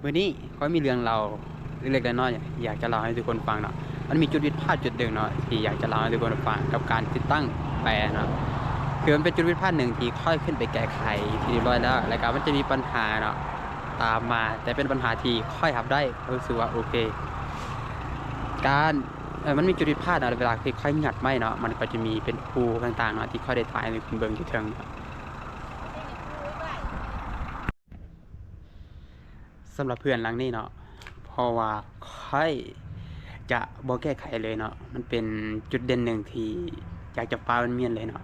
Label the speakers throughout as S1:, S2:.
S1: วันนี้เขามีเรื่องเราเล็กๆน้อยๆอยากจะเล่าให้ทุกคนฟังเนาะมันมีจุดผิดพลาดจุดหนึ่งเนาะที่อยากจะเล่าให้ทุกคนฟังกับการติดตั้งแปรเนาะคือมันเป็นจุดผิดพลาดหนึ่งที่ค่อยขึ้นไปแก้ไขที่เรียบร้อยแล้วแล้วก็มันจะมีปัญหาเนาะตามมาแต่เป็นปัญหาที่ค่อยทำได้รู้สึกว่าโอเคการมันมีจุดผิดพลาดเนาะเวลาที่ค่อยงัดไม่เนาะมันก็จะมีเป็นภูต่างๆเนาะที่ค่อยได้ถ่ายในคุณเบิงที่เทิงเนาะสำหรับเพื่อนหลังนี้เนาะเพราะว่าค่อยจะบ่แก้ไขเลยเนาะมันเป็นจุดเด่นหนึ่งที่อยากจะปามันเมียนเลยเนาะ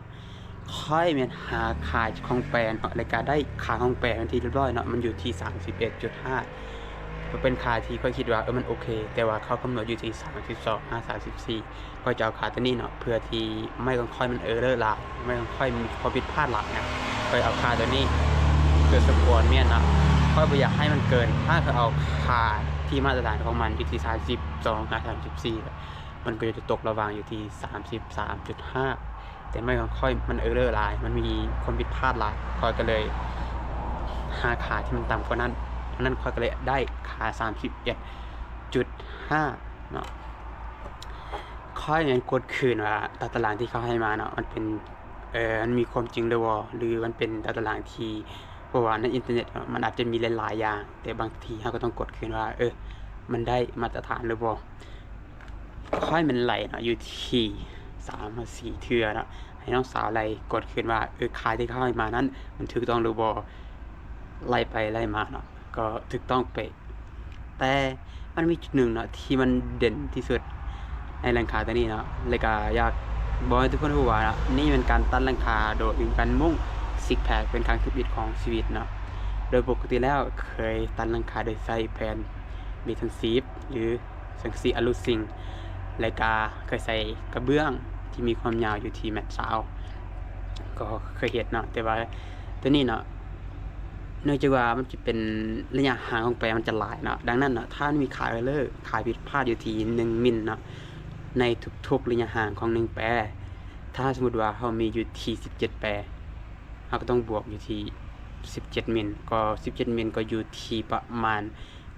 S1: ค่อยเมียนหาค่าของแปรเนาะรายการได้ค่าของแปรมันที่เรียบร้อยเนาะมันอยู่ที่31.5เป็นค่าที่ค่อยคิดว่ามันโอเคแต่ว่าเขากำหนดอยู่ที่32 34ก็จะเอาค่าตัวนี้เนาะเพื่อที่ไม่ต้องค่อยมันเลอร์หลายไม่ต้องค่อยมีความผิดพลาดหลายนะก็เอาค่าตัวนี้เพื่อสปอนเมียนเนาะค่อยไม่อยากให้มันเกินถ้าเขาเอาค่าที่มาตรฐานของมันอยู่ที่32 34มันก็จะตกระหว่างอยู่ที่33.5แต่ไม่ค่อยมันเลอร์หลายมันมีความผิดพลาดหลายค่อยก็เลยหาค่าที่มันต่ำกว่านั้นนั่นค่อยก็เลยได้ค่า31.5เนาะค่อยยังกดคืนว่าตารางที่เขาให้มาเนาะมันเป็นมันมีความจริงหรือว่าหรือมันเป็นตารางที่เพราะว่าในอินเทอร์เน็ตมันอาจจะมีหลายๆอย่างแต่บางทีเราก็ต้องกดคืนว่ามันได้มาตรฐานหรือบ่ค่อยมันไหลเนาะอยู่ที่3-4เทื่อเนาะให้น้องสาวไล่กดคืนว่าค่าที่เขาให้มานั้นมันถูกต้องหรือบ่ไล่ไปไล่มาเนาะก็ถูกต้องเป๊ะแต่มันมีจุดหนึ่งเนาะที่มันเด่นที่สุดในแหล่งข่าวตัวนี้เนาะเลยก็อยากบอกให้ทุกคนรู้ว่านี่เป็นการตัดแหล่งข่าวโดยการมุ่งซิกแพคเป็นการคิดวิตของชีวิตเนาะโดยปกติแล้วเคยตัดแหล่งข่าวโดยใช้แผ่นเมทัลซีฟหรือสังกะสีอลูซิงและก็เคยใส่กระเบื้องที่มีความยาวอยู่ที่1 เมตรก็เคยเห็นเนาะแต่ว่าตัวนี้เนาะเนื่องจากว่ามันจะเป็นระยะห่างของแปรมันจะหลายเนาะดังนั้นเนาะถ้ามีค่าเออร์เลอร์ค่าผิดพลาดอยู่ที่1 มิลเนาะในทุกๆระยะห่างของ1แปรถ้าสมมุติว่าเขามีอยู่ที่17แปรเราก็ต้องบวกอยู่ที่17มิลก็17มิลก็อยู่ที่ประมาณ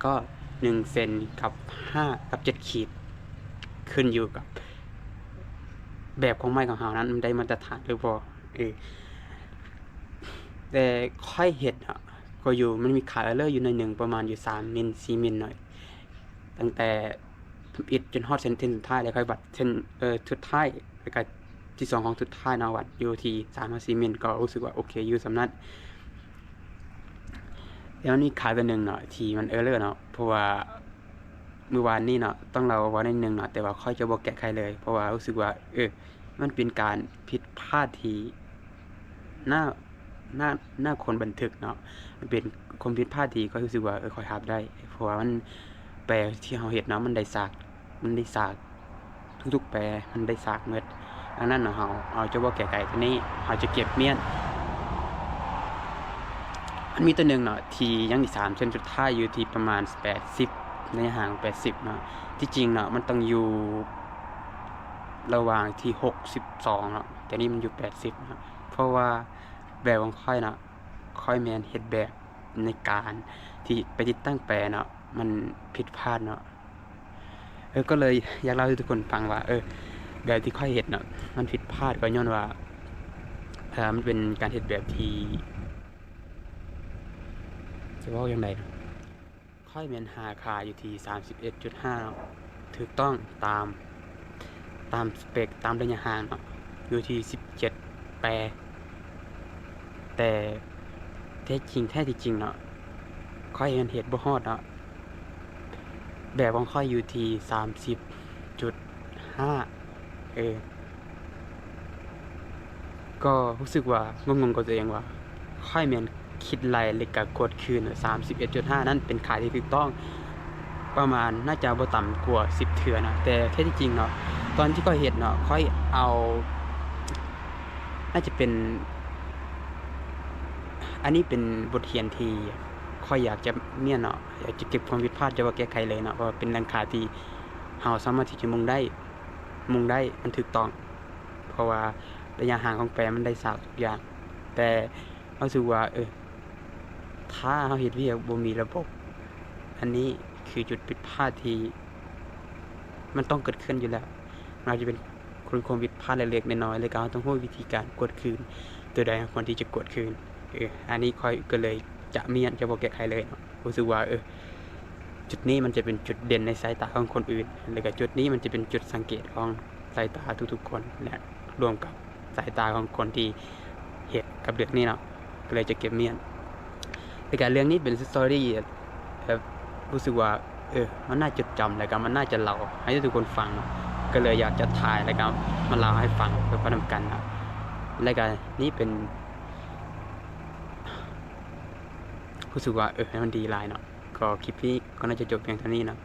S1: ก็1 เซนกับ5กับ7ขีดขึ้นอยู่กับแบบของไม้ของเรานั้นมันได้มาตรฐานหรือบ่แต่ค่อยเห็นก็อยู่มันมีค่าเออร์เลอร์อยู่ในหนึ่งประมาณอยู่3 มิล 4 มิลหน่อยตั้งแต่ทำอิฐจนฮอดเส้นสุดท้ายแล้วค่อยวัดเส้นสุดท้ายแล้วก็ที่2ของสุดท้ายเนาะวัดอยู่ที่3-4 มิลก็รู้สึกว่าโอเคอยู่สำนั้นแล้วนี่ค่าตัวหนึ่งเนาะที่มันเออร์เลอร์เนาะเพราะว่าเมื่อวานนี้เนาะต้องเราว่าในหนึ่งเนาะแต่ว่าค่อยจะบ่แก้ไขเลยเพราะว่ารู้สึกว่ามันเป็นการผิดพลาดที่น่าน่าคนบันทึกเนาะมันเป็นความผิดพลาดที่ก็รู้สึกว่าค่อยรับได้เพราะว่ามันแปลที่เราเฮ็ดเนาะมันได้ซากทุกๆแปลมันได้ซากหมดดังนั้นเนาะเราจะบ่แก้ไขตัวนี้เราจะเก็บเมียนมันมีตัวหนึ่งเนาะที่ยังที่3เส้นสุดท้ายอยู่ที่ประมาณ80ในห่าง80เนาะที่จริงเนาะมันต้องอยู่ระหว่างที่62เนาะแต่นี่มันอยู่80เนาะเพราะว่าแบบของค่อยเนาะค่อยแม่นเฮ็ดแบบในการที่ไปติดตั้งแปรเนาะมันผิดพลาดเนาะก็เลยอยากเล่าให้ทุกคนฟังว่าแบบที่ค่อยเฮ็ดเนาะมันผิดพลาดก็ย้อนว่ามันเป็นการเฮ็ดแบบที่จะเว้าจั่งใดเนาะค่อยแม่นหาค่าอยู่ที่31.5เนาะถูกต้องตามสเปกตามระยะห่างเนาะอยู่ที่17แปรแต่แท้ที่จริงเนาะค่อยมันเฮ็ดบ่ฮอดเนาะแบบของค่อยอยู่ที่30.5ก็รู้สึกว่างงๆกับตัวเองว่าค่อยแม่นคิดไล่แล้วก็กดคืน31.5นั้นเป็นค่าที่ถูกต้องประมาณน่าจะบ่ต่ำกว่า10เทื่อนะแต่แท้ที่จริงเนาะตอนที่ค่อยเฮ็ดเนาะค่อยเอาน่าจะเป็นอันนี้เป็นบทเรียนที่ค่อยอยากจะเมียนเนาะอยากจะเก็บความผิดพลาดจะบ่แก้ไขเลยเนาะเพราะว่าเป็นแหล่งข่าวที่เราสามารถที่จะมุ่งได้มันถูกต้องเพราะว่าระยะห่างของแปรมันได้ซากทุกอย่างแต่รู้สึกว่าถ้าเราเฮ็ดเวียกบ่มีระบบ อันนี้คือจุดผิดพลาดที่มันต้องเกิดขึ้นอยู่แล้วมันอาจจะเป็นความผิดพลาดเล็กๆน้อยๆเลยก็ต้องรู้วิธีการกดคืนตัวใดคนที่จะกดคืนอันนี้ค่อยก็เลยจะเมียนจะบอกแก้ไขเลยเนาะรู้สึกว่าจุดนี้มันจะเป็นจุดเด่นในสายตาของคนอื่นแล้วก็จุดนี้มันจะเป็นจุดสังเกตของสายตาทุกๆคนและรวมกับสายตาของคนที่เห็นกับเรื่องนี้เนาะก็เลยจะเก็บเมียนแต่การเรื่องนี้เป็นสตอรี่แบบรู้สึกว่ามันน่าจดจำแล้วก็มันน่าจะเล่าให้ทุกคนฟังเนาะก็เลยอยากจะถ่ายแล้วก็มาเล่าให้ฟังเพื่อพนำกันนะแล้วก็นี่เป็นรู้สึกว่ามันดีหลายเนาะก็คลิปนี้ก็น่าจะจบเพียงเท่านี้เนาะ